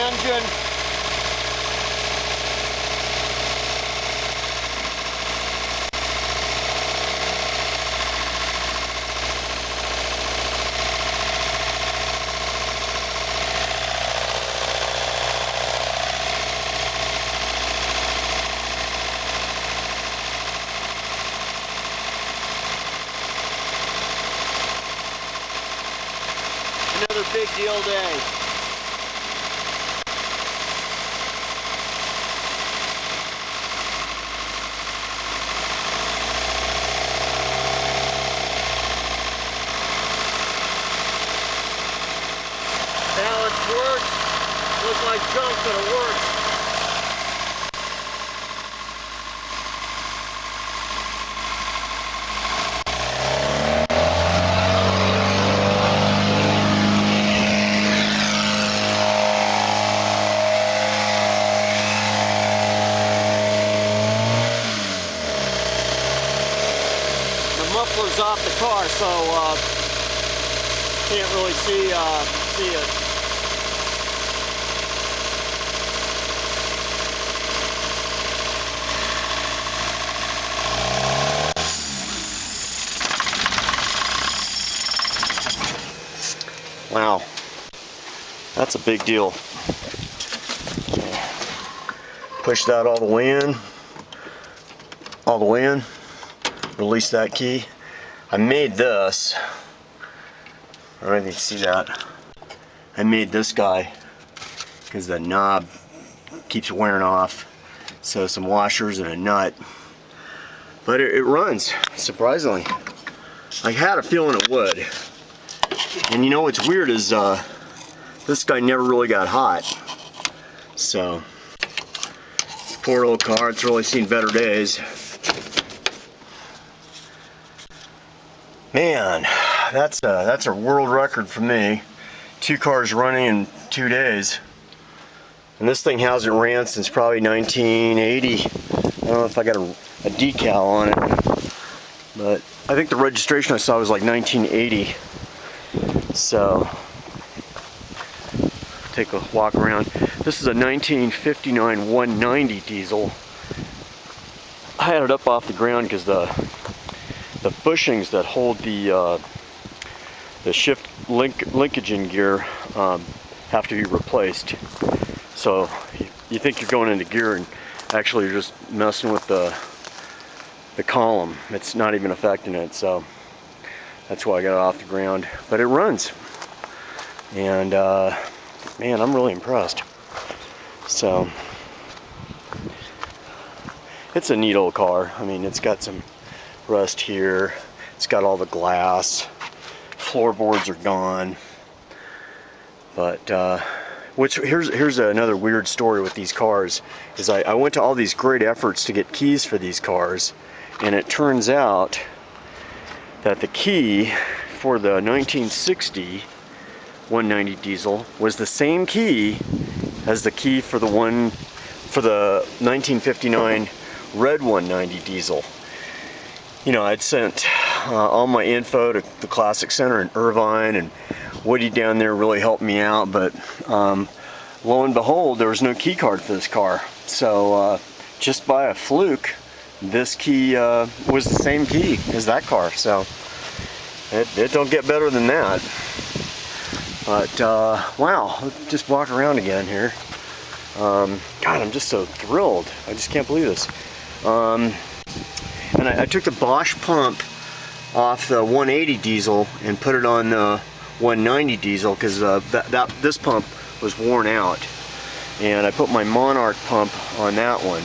engine. Another big deal day. Ballast works. Looks like junk, but it works. Muffler's off the car, so can't really see it. Wow, that's a big deal. Push that all the way in. Release that key. I made this. I don't know if you can see that. I made this guy because the knob keeps wearing off. So some washers and a nut. But it runs, surprisingly. I had a feeling it would. And you know what's weird is this guy never really got hot. So, poor old car, it's really seen better days. Man, that's a world record for me. 2 cars running in 2 days. And this thing hasn't ran since probably 1980. I don't know if I got a decal on it. But I think the registration I saw was like 1980. So, take a walk around. This is a 1959 190 diesel. I had it up off the ground because the bushings that hold the shift linkage in gear have to be replaced. So you think you're going into gear and actually you're just messing with the column. It's not even affecting it. So that's why I got it off the ground. But it runs, and man, I'm really impressed. So it's a neat old car. I mean, it's got some rust here. It's got all the glass. Floorboards are gone. But here's another weird story with these cars. Is I went to all these great efforts to get keys for these cars, and it turns out that the key for the 1960 190 diesel was the same key as the key for the 1959 red 190 diesel. You know, I'd sent all my info to the Classic Center in Irvine, and Woody down there really helped me out, but lo and behold, there was no key card for this car. So just by a fluke, this key was the same key as that car. So it don't get better than that. But wow, let's just walk around again here. God, I'm just so thrilled. I just can't believe this. And I took the Bosch pump off the 180 diesel and put it on the 190 diesel because this pump was worn out. And I put my Monarch pump on that one,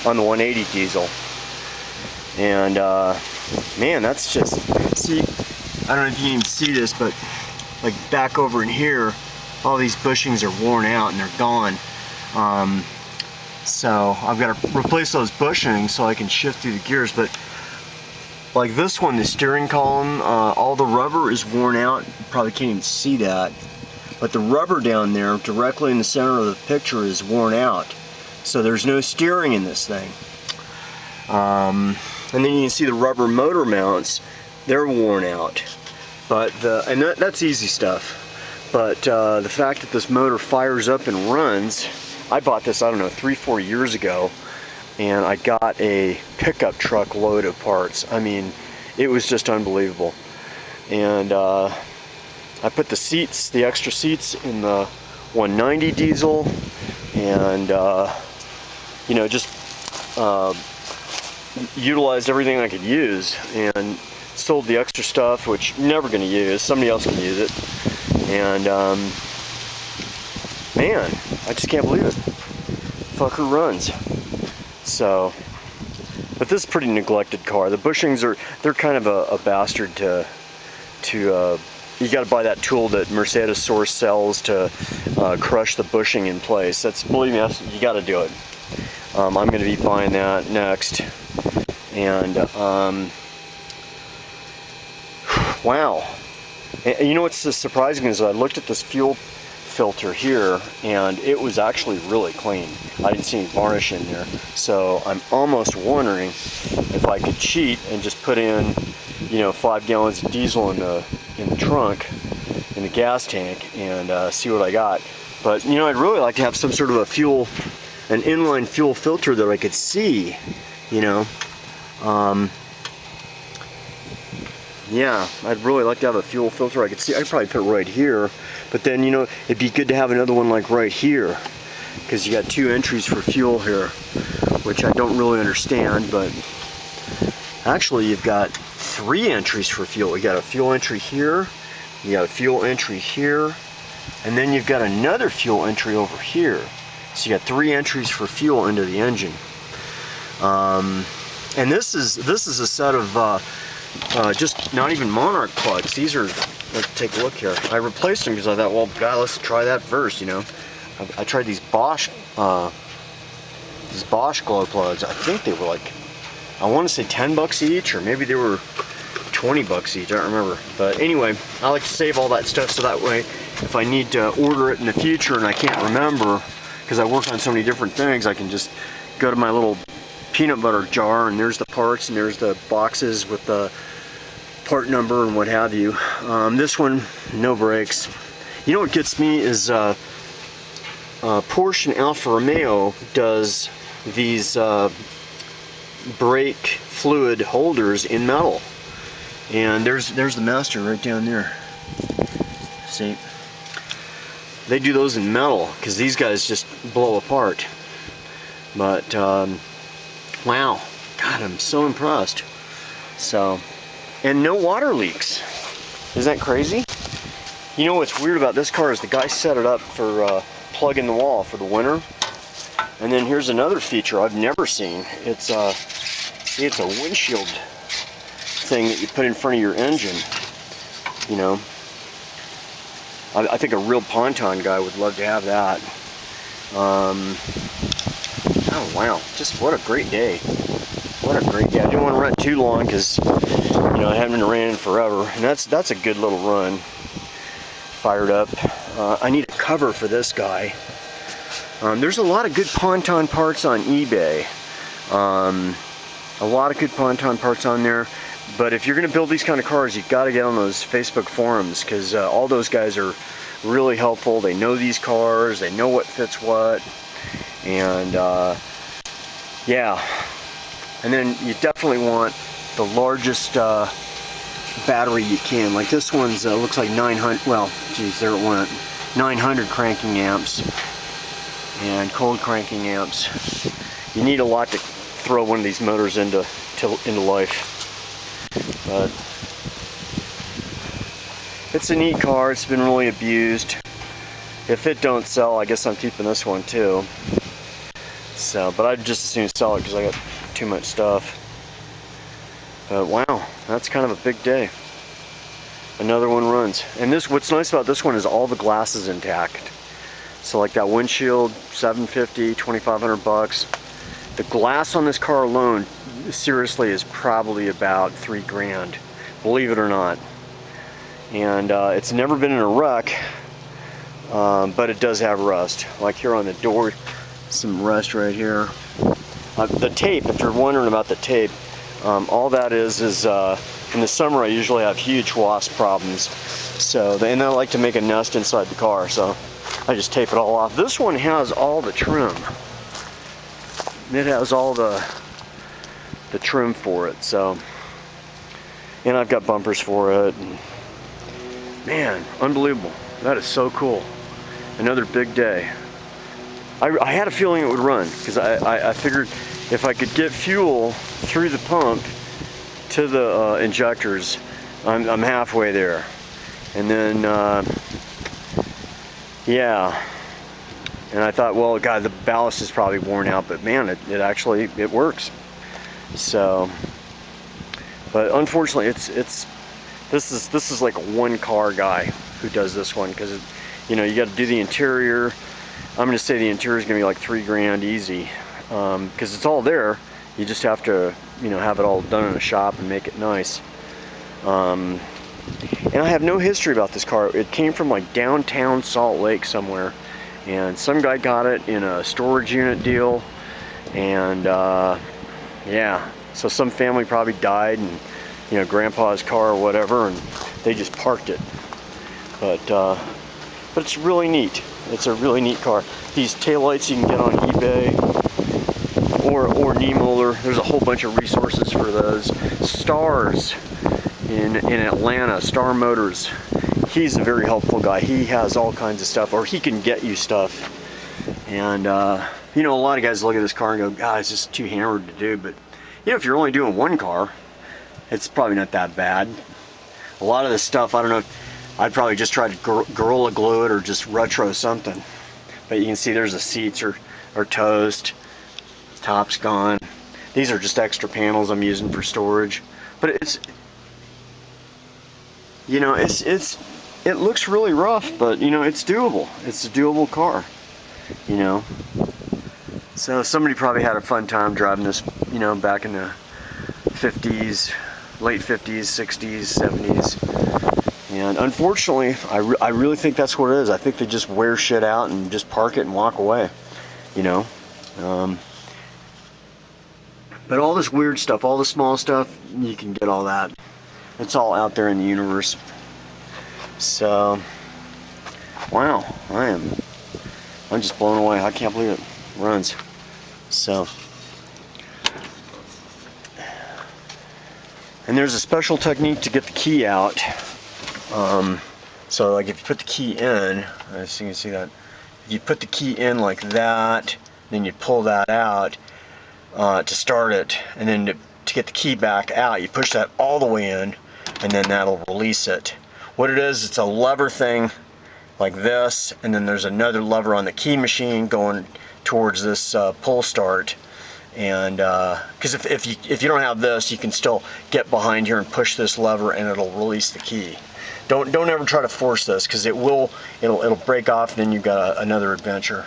on the 180 diesel. And man, that's just, see, I don't know if you can even see this, but like back over in here, all these bushings are worn out and they're gone. So I've got to replace those bushings so I can shift through the gears. But like this one, the steering column, all the rubber is worn out. You probably can't even see that. But the rubber down there, directly in the center of the picture, is worn out. So there's no steering in this thing. And then you can see the rubber motor mounts, they're worn out. But that's easy stuff. But the fact that this motor fires up and runs, I bought this, I don't know, 3-4 years ago, and I got a pickup truck load of parts. I mean, it was just unbelievable. And I put the seats, the extra seats, in the 190 diesel, and you know, just utilized everything I could use, and sold the extra stuff, which I'm never going to use. Somebody else can use it. And man, I just can't believe it. Fucker runs. So, but this is a pretty neglected car. The bushings they're kind of a bastard to you got to buy that tool that Mercedes Source sells to crush the bushing in place. That's, believe me, you got to do it. I'm going to be buying that next. And wow. And you know what's surprising is I looked at this fuel filter here, and it was actually really clean. I didn't see any varnish in there. So I'm almost wondering if I could cheat and just put in, you know, 5 gallons of diesel in the trunk, in the gas tank, and see what I got. But you know, I'd really like to have some sort of an inline fuel filter that I could see, you know. Yeah, I'd really like to have a fuel filter I could see. I'd probably put it right here, but then, you know, it'd be good to have another one like right here, because you got 2 entries for fuel here, which I don't really understand. But actually you've got 3 entries for fuel. You got a fuel entry here, you got a fuel entry here, and then you've got another fuel entry over here. So you got 3 entries for fuel into the engine. And this is a set of just not even Monarch plugs. These are, let's take a look here. I replaced them because I thought, well, God, let's try that first, you know. I tried these Bosch glow plugs. I think they were like, I want to say 10 bucks each, or maybe they were 20 bucks each, I don't remember. But anyway, I like to save all that stuff so that way if I need to order it in the future and I can't remember, because I work on so many different things, I can just go to my little peanut butter jar, and there's the parts, and there's the boxes with the part number and what have you. This one, no brakes. You know what gets me is Porsche and Alfa Romeo does these brake fluid holders in metal, and there's the master right down there. See, they do those in metal because these guys just blow apart. But wow, God, I'm so impressed. So, and no water leaks. Isn't that crazy? You know what's weird about this car is the guy set it up for plug in the wall for the winter. And then here's another feature I've never seen. It's a windshield thing that you put in front of your engine. You know, I think a real ponton guy would love to have that. Oh wow, just what a great day. What a great day. I didn't want to run too long because, you know, I haven't been running forever. And that's a good little run. Fired up. I need a cover for this guy. There's a lot of good ponton parts on eBay. A lot of good ponton parts on there. But if you're going to build these kind of cars, you've got to get on those Facebook forums, because all those guys are really helpful. They know these cars. They know what fits what. And yeah, and then you definitely want the largest battery you can. Like this one's looks like 900, well, geez, there it went, 900 cranking amps and cold cranking amps. You need a lot to throw one of these motors into life. But it's a neat car. It's been really abused. If it don't sell, I guess I'm keeping this one too. So, but I'd just as soon sell it because I got too much stuff. But wow, that's kind of a big day. Another one runs. And this, what's nice about this one is all the glass is intact. So like that windshield, $750, 2,500 bucks. The glass on this car alone, seriously, is probably about $3 grand, believe it or not. And it's never been in a wreck, but it does have rust. Like here on the door, some rust right here. The tape, if you're wondering about the tape, all that is in the summer I usually have huge wasp problems. So, and I like to make a nest inside the car, so I just tape it all off. This one has all the trim. It has all the trim for it, so, and I've got bumpers for it. And man, unbelievable. That is so cool. Another big day. I had a feeling it would run, because I figured if I could get fuel through the pump to the injectors, I'm halfway there. And then, yeah. And I thought, well, God, the ballast is probably worn out, but man, it actually works. So, but unfortunately, this is like a one car guy who does this one, because you know, you got to do the interior. I'm going to say the interior is going to be like $3 grand easy, because it's all there. You just have to, you know, have it all done in a shop and make it nice. And I have no history about this car. It came from like downtown Salt Lake somewhere, and some guy got it in a storage unit deal, and yeah, so some family probably died, and you know, grandpa's car or whatever, and they just parked it. But it's really neat. It's a really neat car. These taillights you can get on eBay or Niemöller. There's a whole bunch of resources for those. Stars in Atlanta, Star Motors. He's a very helpful guy. He has all kinds of stuff, or he can get you stuff. And you know, a lot of guys look at this car and go, God, it's just too hammered to do. But you know, if you're only doing one car, it's probably not that bad. A lot of this stuff, I don't know if I'd probably just try to Gorilla Glue it or just retro something. But you can see there's the seats are toast, top's gone. These are just extra panels I'm using for storage. But it's, you know, it looks really rough, but you know, it's doable. It's a doable car, you know. So somebody probably had a fun time driving this, you know, back in the 50s, late 50s, 60s, 70s. And unfortunately, I really think that's what it is. I think they just wear shit out and just park it and walk away, you know. But all this weird stuff, all the small stuff, you can get all that. It's all out there in the universe. So, wow, I'm just blown away. I can't believe it runs. So, and there's a special technique to get the key out. So like if you put the key in, as you can see that, if you put the key in like that, then you pull that out to start it, and then to get the key back out, you push that all the way in, and then that'll release it. What it is, it's a lever thing like this, and then there's another lever on the key machine going towards this pull start. And because if you don't have this, you can still get behind here and push this lever, and it'll release the key. Don't ever try to force this, because it'll break off, and then you've got another adventure.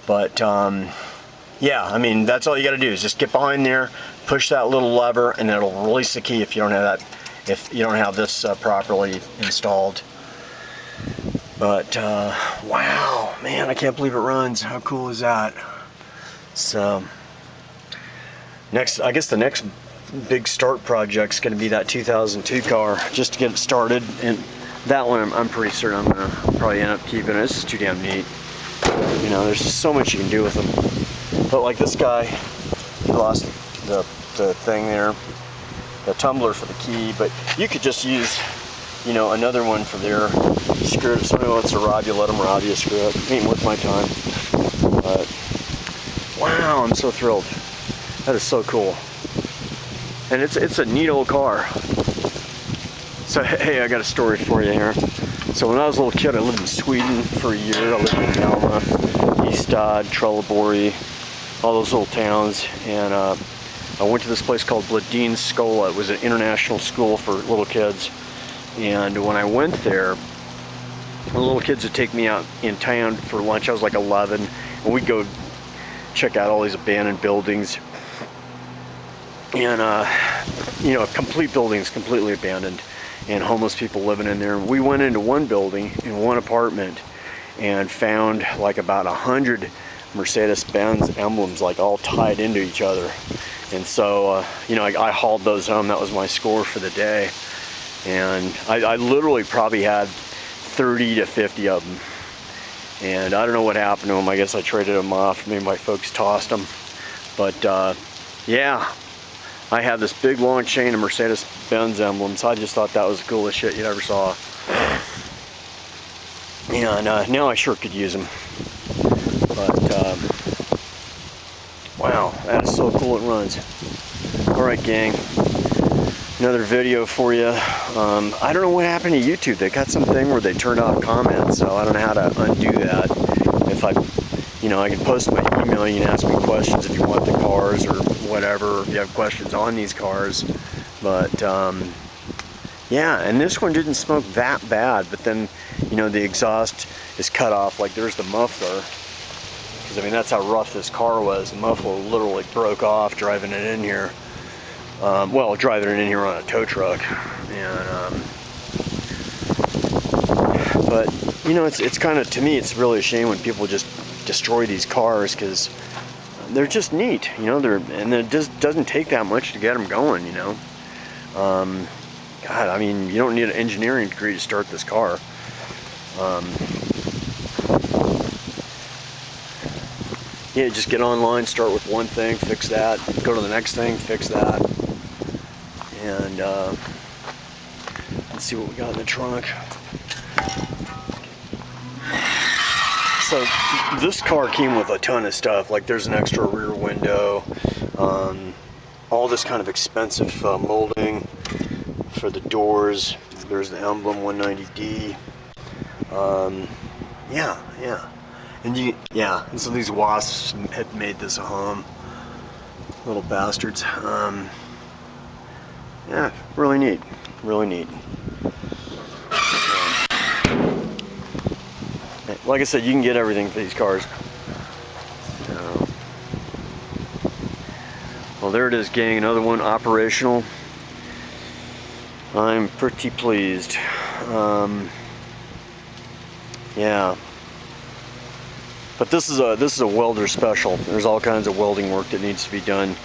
But yeah, I mean, that's all you got to do is just get behind there, push that little lever, and it'll release the key if you don't have that, if you don't have this properly installed. But wow, man, I can't believe it runs. How cool is that? So next, I guess the next big start project's going to be that 2002 car, just to get it started. And that one, I'm pretty certain I'm going to probably end up keeping it. This is too damn neat. You know, there's just so much you can do with them. But like this guy, he lost the thing there, the tumbler for the key. But you could just use, you know, another one for there. Screw it. If somebody wants to rob you, let them rob you. Screw it. Ain't worth my time. But wow, I'm so thrilled. That is so cool. And it's a neat old car. So hey, I got a story for you here. So when I was a little kid, I lived in Sweden for a year. I lived in Malmö, Ystad, Trelleborg, all those little towns. And I went to this place called Bladin Skola. It was an international school for little kids. And when I went there, the little kids would take me out in town for lunch. I was like 11, and we'd go check out all these abandoned buildings. And you know, complete buildings, completely abandoned, and homeless people living in there. We went into one building, in one apartment, and found like about 100 Mercedes Benz emblems, like all tied into each other. And so you know, I hauled those home. That was my score for the day. And I literally probably had 30 to 50 of them. And I don't know what happened to them. I guess I traded them off. Maybe my folks tossed them. But yeah, I have this big long chain of Mercedes Benz emblems. I just thought that was the coolest shit you ever saw. And now I sure could use them. But wow, that is so cool it runs. Alright gang, another video for you. I don't know what happened to YouTube. They got something where they turned off comments, so I don't know how to undo that. If I can post my email, you can ask me questions if you want the cars or whatever, if you have questions on these cars. But yeah, and this one didn't smoke that bad, but then, the exhaust is cut off. Like, there's the muffler. Because, I mean, that's how rough this car was. The muffler literally broke off driving it in here. Well, driving it in here on a tow truck. And, but, it's kind of, to me, it's really a shame when people just destroy these cars, because they're just neat, and it just doesn't take that much to get them going, God, I mean, you don't need an engineering degree to start this car. Yeah, just get online, start with one thing, fix that, go to the next thing, fix that, and let's see what we got in the trunk. So this car came with a ton of stuff. Like, there's an extra rear window, all this kind of expensive molding for the doors. There's the emblem 190D. Yeah. And so these wasps had made this a home. Little bastards. Yeah, really neat. Really neat. Like I said, you can get everything for these cars. So, well, there it is, gang. Another one operational. I'm pretty pleased. Yeah. But this is a welder special. There's all kinds of welding work that needs to be done.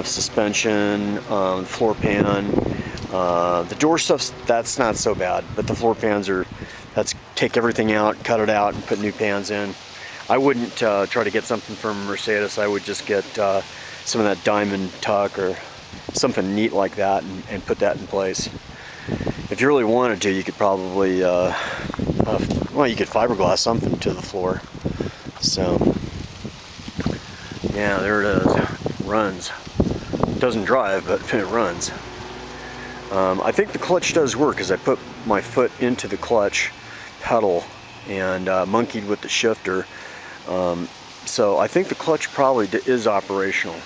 Suspension, floor pan. The door stuff, that's not so bad, but the floor pans that's take everything out, cut it out, and put new pans in. I wouldn't try to get something from Mercedes. I would just get some of that diamond tuck or something neat like that, and put that in place. If you really wanted to, you could probably, well, you could fiberglass something to the floor. So, yeah, there it is. Runs. Doesn't drive, but it runs. I think the clutch does work, because I put my foot into the clutch pedal and monkeyed with the shifter. So I think the clutch probably is operational.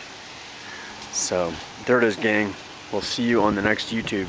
So there it is, gang. We'll see you on the next YouTube.